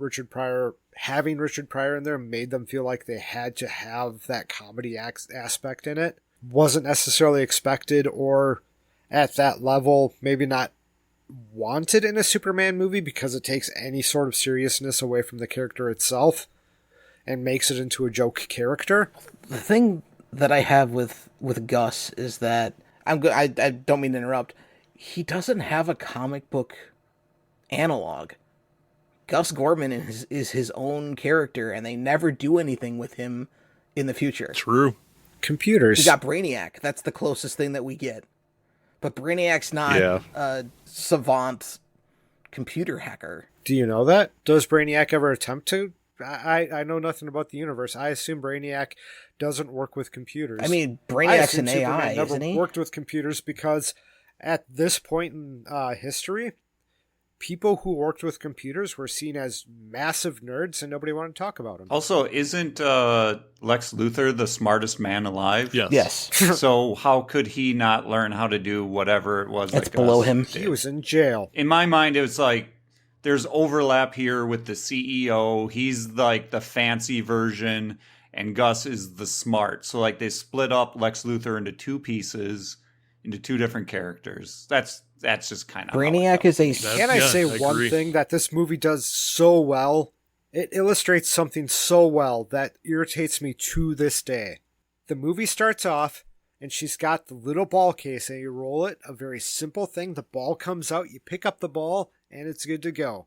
having Richard Pryor in there made them feel like they had to have that comedy aspect in it. Wasn't necessarily expected or at that level, maybe not wanted in a Superman movie, because it takes any sort of seriousness away from the character itself and makes it into a joke character. The thing that I have with Gus is that I don't mean to interrupt. He doesn't have a comic book analog. Gus Gorman is his own character, and they never do anything with him in the future. True. Computers. We got Brainiac. That's the closest thing that we get. But Brainiac's not a savant computer hacker. Do you know that? Does Brainiac ever attempt to? I know nothing about the universe. I assume Brainiac doesn't work with computers. I mean, Brainiac's an AI, isn't he? Never worked with computers because at this point in history, people who worked with computers were seen as massive nerds and nobody wanted to talk about them. Also, isn't Lex Luthor the smartest man alive? Yes. So how could he not learn how to do whatever it was That's that below Gus him. did? He was in jail. In my mind, it was like there's overlap here with the CEO. He's like the fancy version, and Gus is the smart. So like they split up Lex Luthor into two pieces, into two different characters. That's just kind of Brainiac is a Can I say one agree. thing that this movie does so well? It illustrates something so well that irritates me to this day. The movie starts off, and she's got the little ball case, and you roll it, a very simple thing. The ball comes out, you pick up the ball, and it's good to go.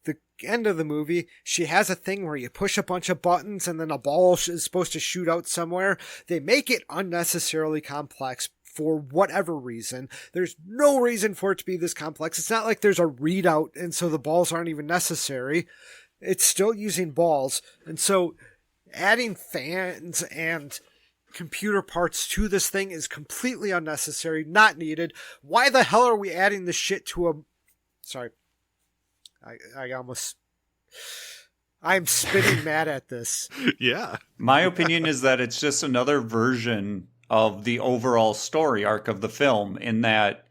The end of the movie, she has a thing where you push a bunch of buttons, and then a ball is supposed to shoot out somewhere. They make it unnecessarily complex for whatever reason. There's no reason for it to be this complex. It's not like there's a readout, and so the balls aren't even necessary. It's still using balls. And so adding fans and computer parts to this thing is completely unnecessary, not needed. Why the hell are we adding this shit to a... Sorry. I'm spitting mad at this. Yeah. My opinion is that it's just another version of the overall story arc of the film, in that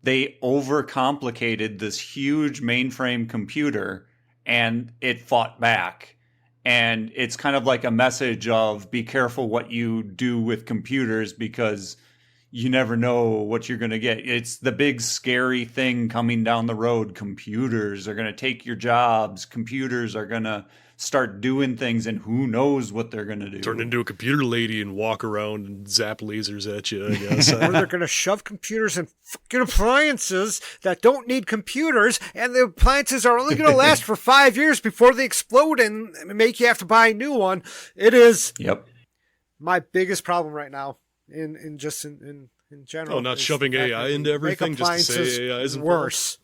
they overcomplicated this huge mainframe computer and it fought back. And it's kind of like a message of be careful what you do with computers, because you never know what you're going to get. It's the big scary thing coming down the road. Computers are going to take your jobs. Computers are going to start doing things, and who knows what they're going to do. Turn into a computer lady and walk around and zap lasers at you, I guess. Or they're going to shove computers in fucking appliances that don't need computers, and the appliances are only going to last for 5 years before they explode and make you have to buy a new one. It is my biggest problem right now in general. Oh, not is shoving the fact AI that into we everything make just to say appliances AI isn't worse.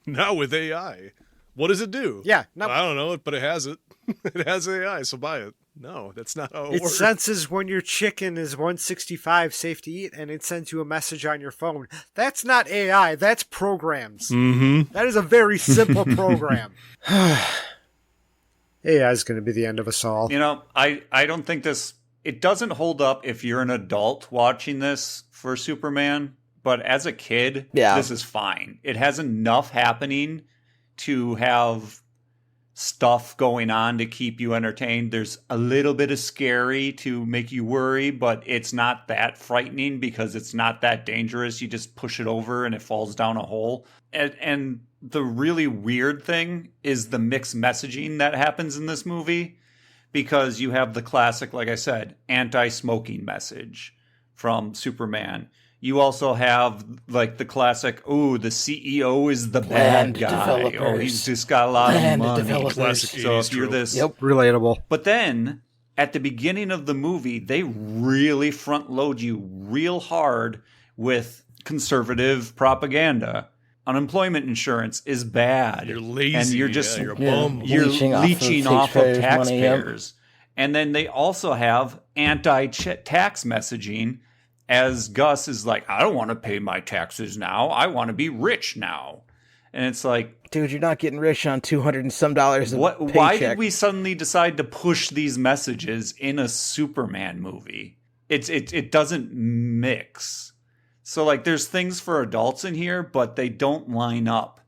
Now with AI. What does it do? Yeah, no. I don't know, but it has it. It has AI, so buy it. No, that's not how it It works. senses when your chicken is 165 safe to eat, and it sends you a message on your phone. That's not AI, that's programs. Mm-hmm. That is a very simple program. AI is going to be the end of us all. You know, I don't think this... It doesn't hold up if you're an adult watching this for Superman, but as a kid, this is fine. It has enough happening to have stuff going on to keep you entertained. There's a little bit of scary to make you worry, but it's not that frightening because it's not that dangerous. You just push it over and it falls down a hole. And the really weird thing is the mixed messaging that happens in this movie, because you have the classic, like I said, anti-smoking message from Superman. You also have like the classic, oh, the CEO is the bad guy. Oh, he's just got a lot of money. Classic So 80s if you're trope. this... Relatable. But then at the beginning of the movie, they really front load you real hard with conservative propaganda. Unemployment insurance is bad. You're lazy. And you're just you're a bum. you're leeching off of taxpayers' taxpayers. And then they also have anti-tax messaging, as Gus is like, I don't want to pay my taxes now. I want to be rich now. And it's like, dude, you're not getting rich on $200 and some dollars a what? paycheck. Why did we suddenly decide to push these messages in a Superman movie? It doesn't mix. So like, there's things for adults in here, but they don't line up.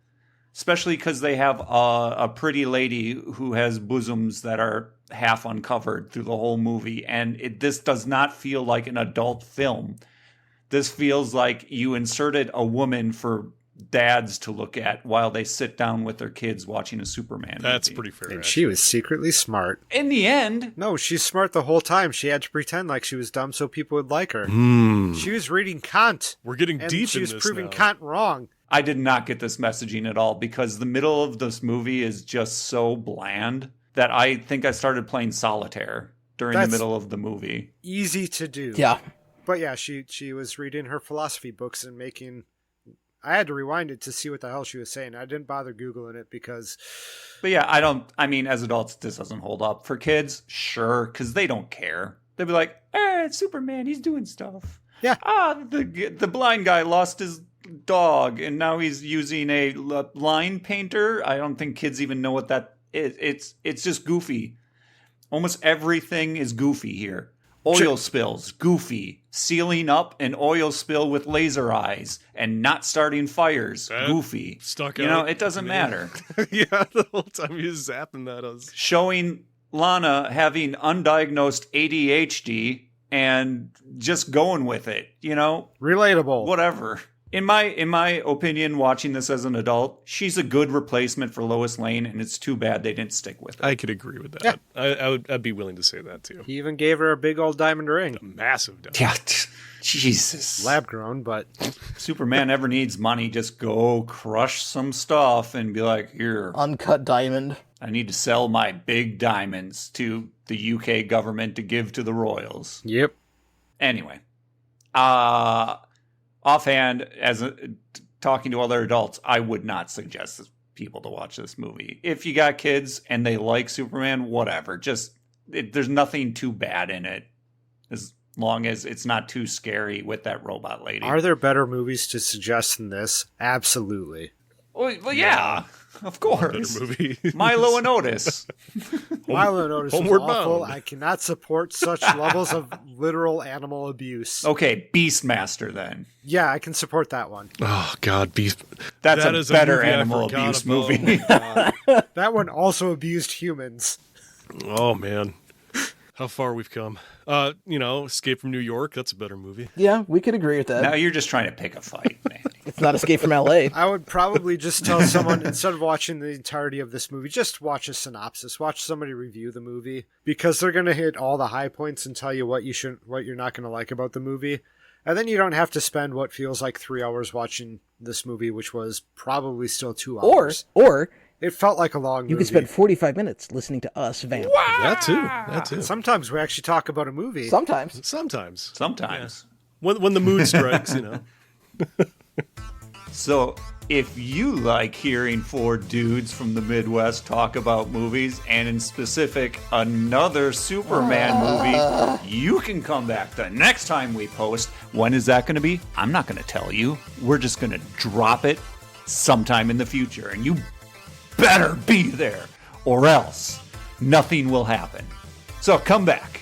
Especially because they have a pretty lady who has bosoms that are half uncovered through the whole movie. And this does not feel like an adult film. This feels like you inserted a woman for dads to look at while they sit down with their kids watching a Superman That's movie. pretty fair. And actually. she was secretly smart. In the end, No, she's smart the whole time. She had to pretend like she was dumb so people would like her. She was reading Kant. We're getting And deep she in was this proving now. Kant wrong. I did not get this messaging at all, because the middle of this movie is just so bland that I think I started playing solitaire during That's- the middle of the movie. Easy to do. Yeah. But yeah, she was reading her philosophy books and making... I had to rewind it to see what the hell she was saying. I didn't bother Googling it because... But yeah, I mean, as adults, this doesn't hold up. For kids, sure, because they don't care. They'll be like, it's Superman, he's doing stuff. Yeah. The blind guy lost his dog, and now he's using a line painter. I don't think kids even know what that is. It's just goofy. Almost everything is goofy here. Oil spills, goofy. Sealing up an oil spill with laser eyes and not starting fires, goofy. Stuck you out. know, it doesn't matter. Yeah, the whole time he was zapping at us. Showing Lana having undiagnosed ADHD and just going with it, you know? Relatable. Whatever. In my opinion, watching this as an adult, she's a good replacement for Lois Lane, and it's too bad they didn't stick with it. I could agree with that. Yeah. I'd be willing to say that too. He even gave her a big old diamond ring. A massive diamond. Yeah, Jesus. Lab grown, but Superman ever needs money, just go crush some stuff and be like, here, Uncut diamond. I need to sell my big diamonds to the UK government to give to the royals. Yep. Anyway, offhand, talking to other adults, I would not suggest people to watch this movie. If you got kids and they like Superman, whatever. There's nothing too bad in it, as long as it's not too scary with that robot lady. Are there better movies to suggest than this? Absolutely. Well, yeah, of course. Better movie. Milo and Otis. Milo and Otis was Homeward awful. Bound. I cannot support such levels of literal animal abuse. Okay, Beastmaster then. Yeah, I can support that one. Oh God, Beast. That's That a is better movie I animal forgot abuse about. movie. That one also abused humans. Oh man, how far we've come. Escape from New York. That's a better movie. Yeah, we could agree with that. Now you're just trying to pick a fight, man. It's not Escape from L.A. I would probably just tell someone, instead of watching the entirety of this movie, just watch a synopsis. Watch somebody review the movie, because they're going to hit all the high points and tell you what you're not going to like about the movie. And then you don't have to spend what feels like 3 hours watching this movie, which was probably still 2 hours. Or It felt like a long movie. you could spend 45 minutes listening to us vamp. That too. Sometimes we actually talk about a movie. Sometimes. Sometimes. Sometimes. When the mood strikes, So, if you like hearing four dudes from the Midwest talk about movies, and in specific, another Superman movie, you can come back the next time we post. When is that going to be? I'm not going to tell you. We're just going to drop it sometime in the future, and you better be there, or else nothing will happen. So, come back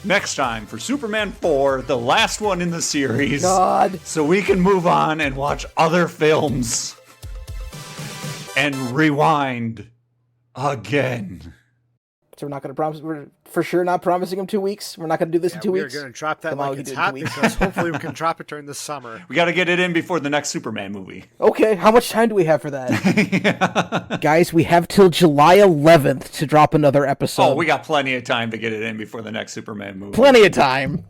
next time for Superman 4, the last one in the series. God. So we can move on and watch other films and rewind again. So we're not going to promise. We're for sure not promising him 2 weeks. We're not going to do this in 2 weeks. We're going to drop that Come on, like we it's can do it in hot 2 weeks. because hopefully we can drop it during the summer. We got to get it in before the next Superman movie. Okay, how much time do we have for that? Guys, we have till July 11th to drop another episode. Oh, we got plenty of time to get it in before the next Superman movie. Plenty of time.